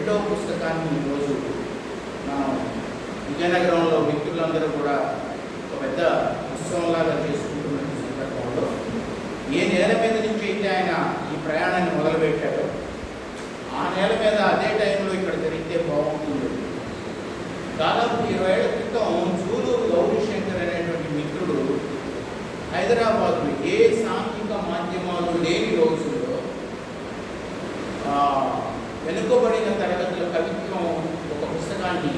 రెండవ పుస్తకాన్ని ఈరోజు మనం విజయనగరంలో వ్యక్తులందరూ కూడా ఒక పెద్ద ఉత్సవంలాగా చేసుకుంటున్న సందర్భంలో ఏ నేల మీద నుంచి అయితే ఆయన ఈ ప్రయాణాన్ని మొదలుపెట్టాడో ఆ నేల మీద అదే టైంలో ఇక్కడ జరిగితే బాగుంటుంది. దాదాపు 20 ఏళ్ల క్రితం జూలూరు గౌరీశంకర్ అనేటువంటి మిత్రుడు హైదరాబాద్లో ఏ సాంఘిక మాధ్యమాలు లేని రోజుల్లో వెనుకబడిన తరగతుల కవిత్వం ఒక పుస్తకాన్ని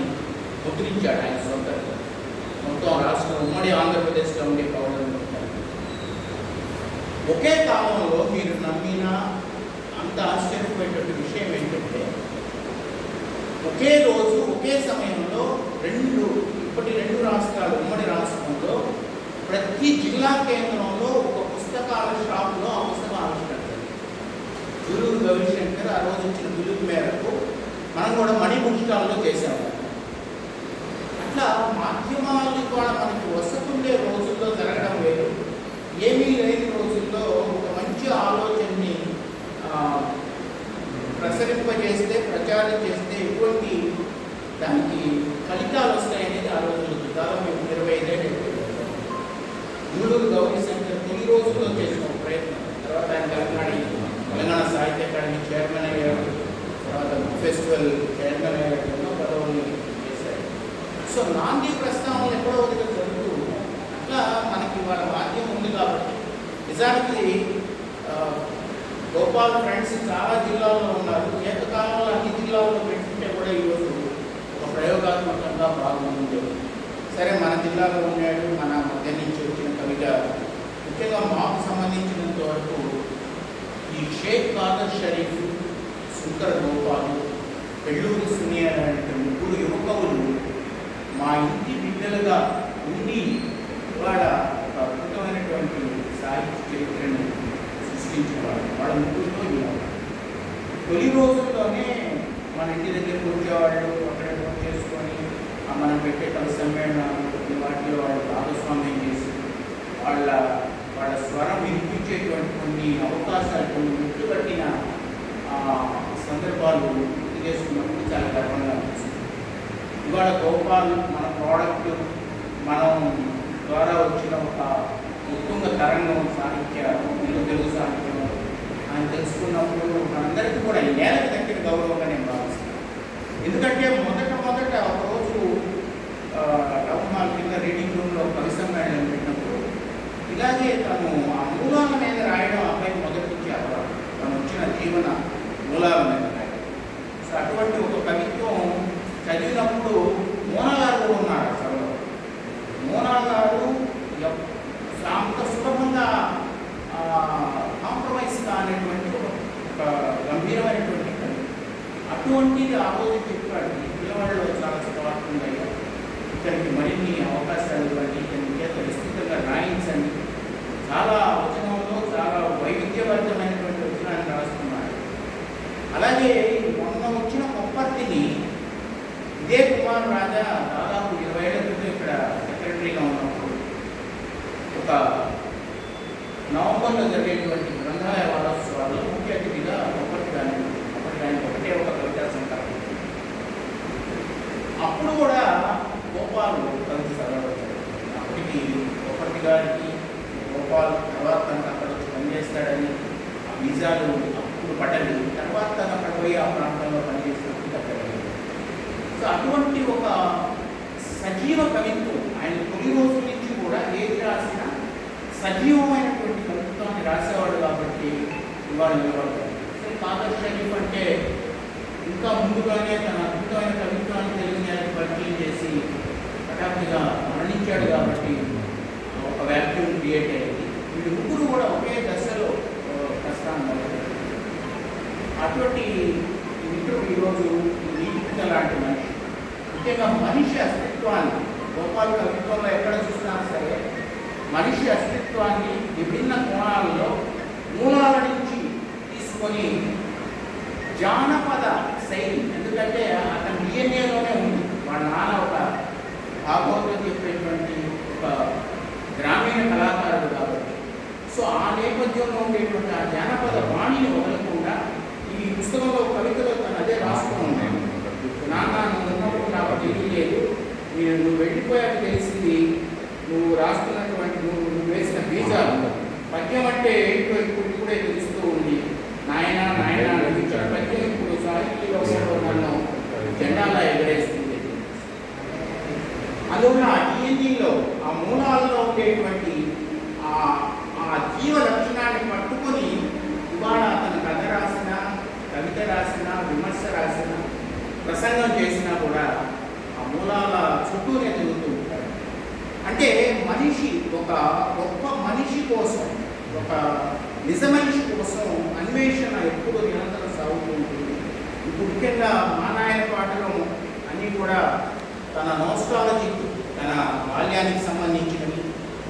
ముద్రించాడు. ఆయన సొంతంగా మొత్తం రాష్ట్రం ఉమ్మడి ఆంధ్రప్రదేశ్లో ఉండే పౌరులు ఒకే కాలంలో మీరు నమ్మిన అంత ఆశ్చర్యపోయేటువంటి విషయం ఏంటంటే ఒకే రోజు ఒకే సమయంలో ఇప్పటి రెండు రాష్ట్రాలు ఉమ్మడి రాష్ట్రంలో ప్రతి జిల్లా కేంద్రంలో ఒక పుస్తకాల షాపులో ఆ పుస్తకం ఆవిష్కరించారు. జూలూరు గౌరీశంకర్ ఆ రోజు ఇచ్చిన పిలుపు మేరకు మనం కూడా మణి బుక్ స్టాల్లో చేసాము. అట్లా మాధ్యమాలు కూడా మనకి వసతుండే రోజుల్లో జరగడం వేరు, ఏమీ లేని రోజుల్లో ఒక మంచి ఆలోచనని ప్రసరింపజేస్తే ప్రచారం చేస్తే ఎటువంటి దానికి ఫలితాలు వస్తాయనేది ఆ రోజుల్లో దాదాపు 25 ఏళ్ళు జూలూరు గౌరీశంకర్ తొలి రోజుల్లో చేసిన ప్రయత్నం. తర్వాత ఆయన తెలంగాణ సాహిత్య అకాడమీ చైర్మన్ అయ్యారు, తర్వాత బుక్ ఫెస్టివల్ చైర్మన్ అయ్యారు, ఎన్నో పదవులు చేశారు. సో నాంది ప్రస్తావనలు ఎక్కడో ఒకటి జరుగుతూ అట్లా మనకి వాళ్ళ మాధ్యమం ఉంది కాబట్టి నిజానికి గోపాల్ ఫ్రెండ్స్ చాలా జిల్లాల్లో ఉన్నారు. ఏకకాలంలో అన్ని జిల్లాల్లో పెట్టుకుంటే కూడా ఈరోజు ఒక ప్రయోగాత్మకంగా బాగుంది. సరే మన జిల్లాలో ఉన్నాడు, మన మధ్య నుంచి వచ్చిన కవిగా ముఖ్యంగా మాకు సంబంధించినంత వరకు ఈ షేక్ ఖాదర్ షరీఫ్, శంకర్ గోపాల్, పెళ్ళూరి సునీర్ అనే ముగ్గురు యువకులు మా ఇంటి బిడ్డలుగా ఉండి ఇవాళ ఒక అద్భుతమైనటువంటి సాహిత్య చరిత్రను సృష్టించేవాడు. వాళ్ళ ముగ్గురుతో తొలి రోజుల్లోనే మన ఇంటి దగ్గరకు వచ్చేవాళ్ళు, అక్కడ ఫోన్ చేసుకొని మనం పెట్టే కవి సమ్మేళనాలు వాటిలో వాళ్ళు భాగస్వామ్యం చేసి వాళ్ళ స్వరం వినిపించేటువంటి కొన్ని అవకాశాలు, కొన్ని ముట్టుబట్టిన సందర్భాలు గుర్తు చేసుకున్నప్పుడు చాలా గర్వంగా అనిపిస్తుంది. ఇవాళ గోపాల్ మన ప్రోడక్ట్ మనం ద్వారా వచ్చిన ఒక ఉత్తుంగ తరంగం సాహిత్య తెలుగు సాహిత్యం ఆయన తెలుసుకున్నప్పుడు మనందరికీ కూడా నేలకు దగ్గర గౌరవంగా నేను భావిస్తాను. ఎందుకంటే మొదట ఒకరోజు టౌన్ హాల్ కింద రీడింగ్ రూమ్లో కవి సమ్మేళనం పెట్టినప్పుడు ఇలాగే తను ఆ మూలాల మీద రాయడం అబ్బాయి మొదటి నుంచి అవ్వాలి, తను వచ్చిన జీవన మూలాల మీద రాయడం. సో అటువంటి ఒక కవిత్వం చదివినప్పుడు మోనా గారు ఉన్నారు. అసలు మోనా గారు అంత సులభంగా కాంప్రమైజ్ కానిటువంటి ఒక గంభీరమైనటువంటి కవి. అటువంటిది ఆ రోజు చెప్పాడు, ఈ పిల్లవాళ్ళు చాలా స్పాట్ ఉన్నాయి, ఇతనికి మరిన్ని అవకాశాలు ఇవ్వండి, ఇతని చేత విస్తృతంగా రాయించండి. చాలా వచనంలో చాలా వైవిధ్యభరితమైనటువంటి వచనాన్ని రాస్తున్నాడు. అలాగే మొన్న వచ్చిన కొప్పర్తిని ఇదే కుమార్ రాజా దాదాపు 20 ఏళ్ల క్రితం ఇక్కడ సెక్రటరీగా ఉన్నప్పుడు ఒక నవంబర్లో జరిగేటువంటి గ్రంథాలయ వారోత్సవాల్లో ముఖ్య అతిథిగా అప్పటికి ఒకటే ఒక కవితా సంకలనం. అప్పుడు కూడా గోపాల్ కవిత చదవడం. అప్పటికి ఒకటి గారికి గోపాల్ తర్వాత తనకు అక్కడ వచ్చి పనిచేస్తాడని ఆ వీజాలు అప్పుడు పడ్డది. తర్వాత తను అక్కడ పోయి ఆ ప్రాంతంలో పనిచేసినప్పుడు అక్కడ. సో అటువంటి ఒక సజీవ కవిత్వం ఆయన తొలి రోజుల నుంచి కూడా ఏది రాసినా సజీవమైనటువంటి కవిత్వాన్ని రాసేవాడు కాబట్టి ఇవాళ నిలబడతాడు. సరే ఖాదర్ షరీఫ్ అంటే ఇంకా ముందుగానే తన అద్భుతమైన కవిత్వాన్ని తెలుగు నేలకు పరిచయం చేసి హఠాత్తుగా మరణించాడు కాబట్టి ఒక వ్యాక్యూమ్ క్రియేట్ అయ్యింది. వీళ్ళు ముగ్గురు కూడా ఒకే దశలో ప్రస్థానం మొదలెట్టారు. అటువంటి మిత్రుడు ఈరోజు నీటిపిత లాంటి మనిషి, ముఖ్యంగా మనిషి అస్తిత్వాన్ని గోపాల్ కవిత్వంలో ఎక్కడ చూసినా సరే మనిషి అస్తిత్వాన్ని విభిన్న కోణాలలో మూలాల నుంచి తీసుకొని జానపద శైలి, ఎందుకంటే అతని డిఎన్ఏలోనే ఉంది. వాళ్ళ నాన్న ఒక భాగవతం చెప్పేటువంటి ఒక గ్రామీణ కళాకారుడు కాబట్టి సో ఆ నేపథ్యంలో ఉండేటువంటి ఆ జానపద వాణిని వదలకుండా ఈ పుస్తకంలో కవితలో తను అదే రాస్తూ ఉన్నాడు. వెళ్ళిపోయాక తెలిసింది నువ్వు రాస్తున్నటువంటి నువ్వు వేసిన బీజాలు. పద్యం అంటే ఏంటో ఇప్పుడే తెలుస్తూ ఉంది. నాయన నాయన అనిపించాడు. పద్యం ఇప్పుడు సాహిత్యంలో నన్ను జెండాలా ఎగరేస్తుంది. అందువల్ల డిఎన్ఏలో ఆ మూలాల్లో ఉండేటువంటి ఆ జీవ లక్షణాన్ని పట్టుకొని ఇవాళ అతను కథ రాసిన, కవిత రాసిన, విమర్శ రాసిన, ప్రసంగం చేసినా కూడా ఆ మూలాల చుట్టూనే తిరుగుతూ ఉంటాడు. అంటే మనిషి ఒక గొప్ప మనిషి కోసం, ఒక నిజ మనిషి కోసం అన్వేషణ ఎప్పుడు నిరంతరం సాగుతూ ఉంటుంది. ఇప్పుడు ముఖ్యంగా మానాయన పాటలు అన్నీ కూడా తన నోస్టాలజీ, తన బాల్యానికి సంబంధించినవి,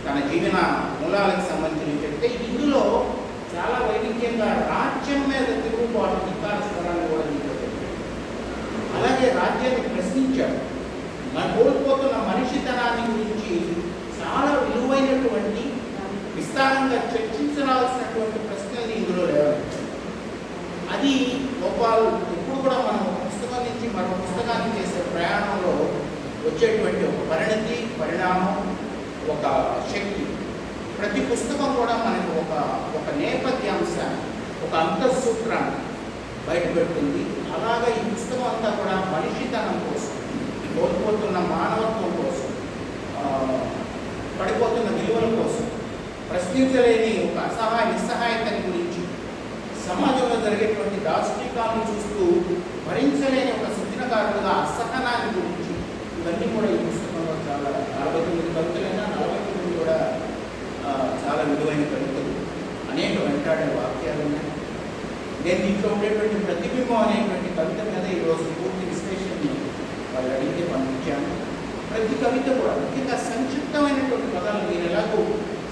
తన జీవన మూలాలకు సంబంధించినవి చెప్తే ఇందులో చాలా వైవిధ్యంగా రాజ్యం మీద తిరుగుబాటు ధిక్కార స్వరాన్ని కూడా తీసుకొచ్చాడు. అలాగే రాజ్యాన్ని ప్రశ్నించాడు. మన కోల్పోతున్న మనిషితనాన్ని గురించి చాలా విలువైనటువంటి విస్తారంగా చర్చించాల్సినటువంటి ప్రశ్నల్ని ఇందులో లేవనెత్తాడు. అది గోపాల్ ఎప్పుడు కూడా మనం పుస్తకం నుంచి మరో పుస్తకాన్ని చేసే ప్రయాణంలో వచ్చేటువంటి ఒక పరిణతి, పరిణామం, ఒక శక్తి. ప్రతి పుస్తకం కూడా మనకు ఒక నేపథ్యాంశాన్ని, ఒక అంతఃసూత్రాన్ని బయటపెడుతుంది. అలాగా ఈ పుస్తకం అంతా కూడా మనిషితనం కోసం, కోల్పోతున్న మానవత్వం కోసం, పడిపోతున్న విలువల కోసం, ప్రశ్నించలేని ఒక నిస్సహాయతని గురించి, సమాజంలో జరిగేటువంటి దాష్టికాలను చూస్తూ భరించలేని ఒక సృజనకారులుగా అసహనాన్ని గురించి, ఇవన్నీ కూడా ఈ పుస్తకంలో చాలా 49 కవితలైనా 49 కూడా చాలా విలువైన కవితలు, అనేక వెంటాడే వాక్యాలు ఉన్నాయి. నేను దీంట్లో ఉండేటువంటి ప్రతిబింబం అనేటువంటి కవిత మీద ఈరోజు పూర్తి విశ్లేషణని వాళ్ళు అడిగితే పంపించాను. ప్రతి కవిత కూడా ముఖ్యంగా సంక్షిప్తమైనటువంటి పదాలు, మీరు ఎలాగో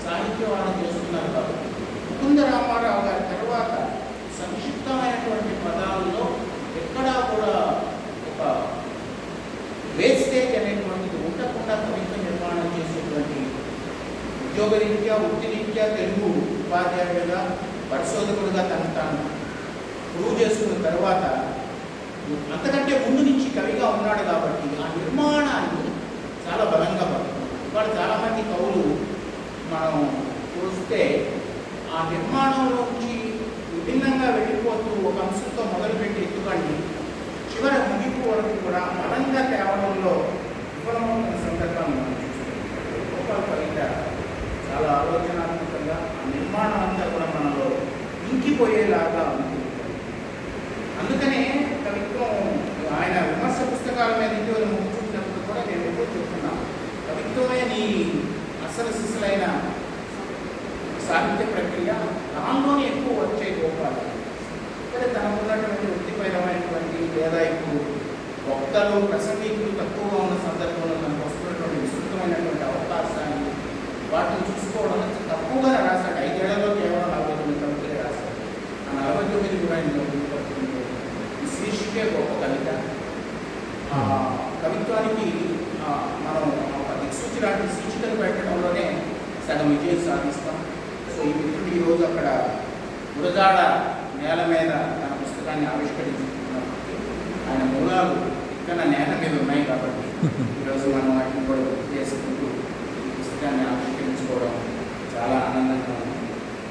సాహిత్యవాదం చేస్తున్నారు కాబట్టి ముకుంద రామారావు గారి తర్వాత సంక్షిప్తమైనటువంటి పదాలలో ఎక్కడా కూడా ఒక వేస్టేజ్ అనేటువంటిది ఉండకుండా కవిత్వ నిర్మాణం చేసేటువంటి ఉద్యోగరీత్యా, వృత్తిరీత్యా తెలుగు ఉపాధ్యాయుడిగా, పరిశోధకుడిగా తాను ప్రూవ్ చేసుకున్న తర్వాత అంతకంటే ముందు నుంచి కవిగా ఉన్నాడు కాబట్టి ఆ నిర్మాణాన్ని చాలా బలంగా పడుతుంది. ఇవాళ చాలామంది కవులు మనం చూస్తే ఆ నిర్మాణంలోంచి విభిన్నంగా వెళ్ళిపోతూ ఒక అంశంతో మొదలుపెట్టి ఎత్తుకండి చివరి ముగింపు వరకు కూడా బలంగా తేవడంలో విఫలమవుతున్న సందర్భాన్ని మనం చూస్తాం. గోపాల్ కవిత చాలా ఆలోచనాత్మకంగా ఆ నిర్మాణం అంతా కూడా మనలో ఇంకిపోయేలాగా ఉంటుంది. అందుకనే కవిత్వం ఆయన విమర్శ పుస్తకాల మీద ఇటీవల మొగ్గు చూపినప్పుడు కూడా నేను ఎప్పుడు చెప్తున్నాను, కవిత్వమే నీ అసలు సిసలైన సాహిత్య ప్రక్రియ, దానిలోనే ఎక్కువ వచ్చే గోపాలు. ఇక్కడ తనకున్నటువంటి వృత్తిపరమైనటువంటి లేదా ఇప్పుడు వక్తలు, ప్రసంగికులు తక్కువగా ఉన్న సందర్భంలో మనకు వస్తున్నటువంటి విస్తృతమైనటువంటి అవకాశాన్ని వాటిని చూసుకోవడం తక్కువగా రాశాడు. 5 ఏళ్లలో కేవలం 49 కవితలే రాశాడు. ఆ 49 కూడా ఈ శీర్షికే గొప్ప కవిత. కవిత్వానికి మనం ఒక దిక్సూచి లాంటి శీర్షికలు పెట్టడంలోనే సగం విజయం సాధిస్తాం. సో ఈ మిత్రుడు ఈరోజు అక్కడ గురజాడ నేల మీద తన పుస్తకాన్ని ఆవిష్కరించుకున్నప్పటికీ ఆయన మూలాలు ఇక్కడ నేల మీద ఉన్నాయి కాబట్టి ఈరోజు మనం వాటిని కూడా గుర్తు చేసుకుంటూ ఈ పుస్తకాన్ని ఆవిష్కరించుకోవడం చాలా ఆనందంగా ఉంది.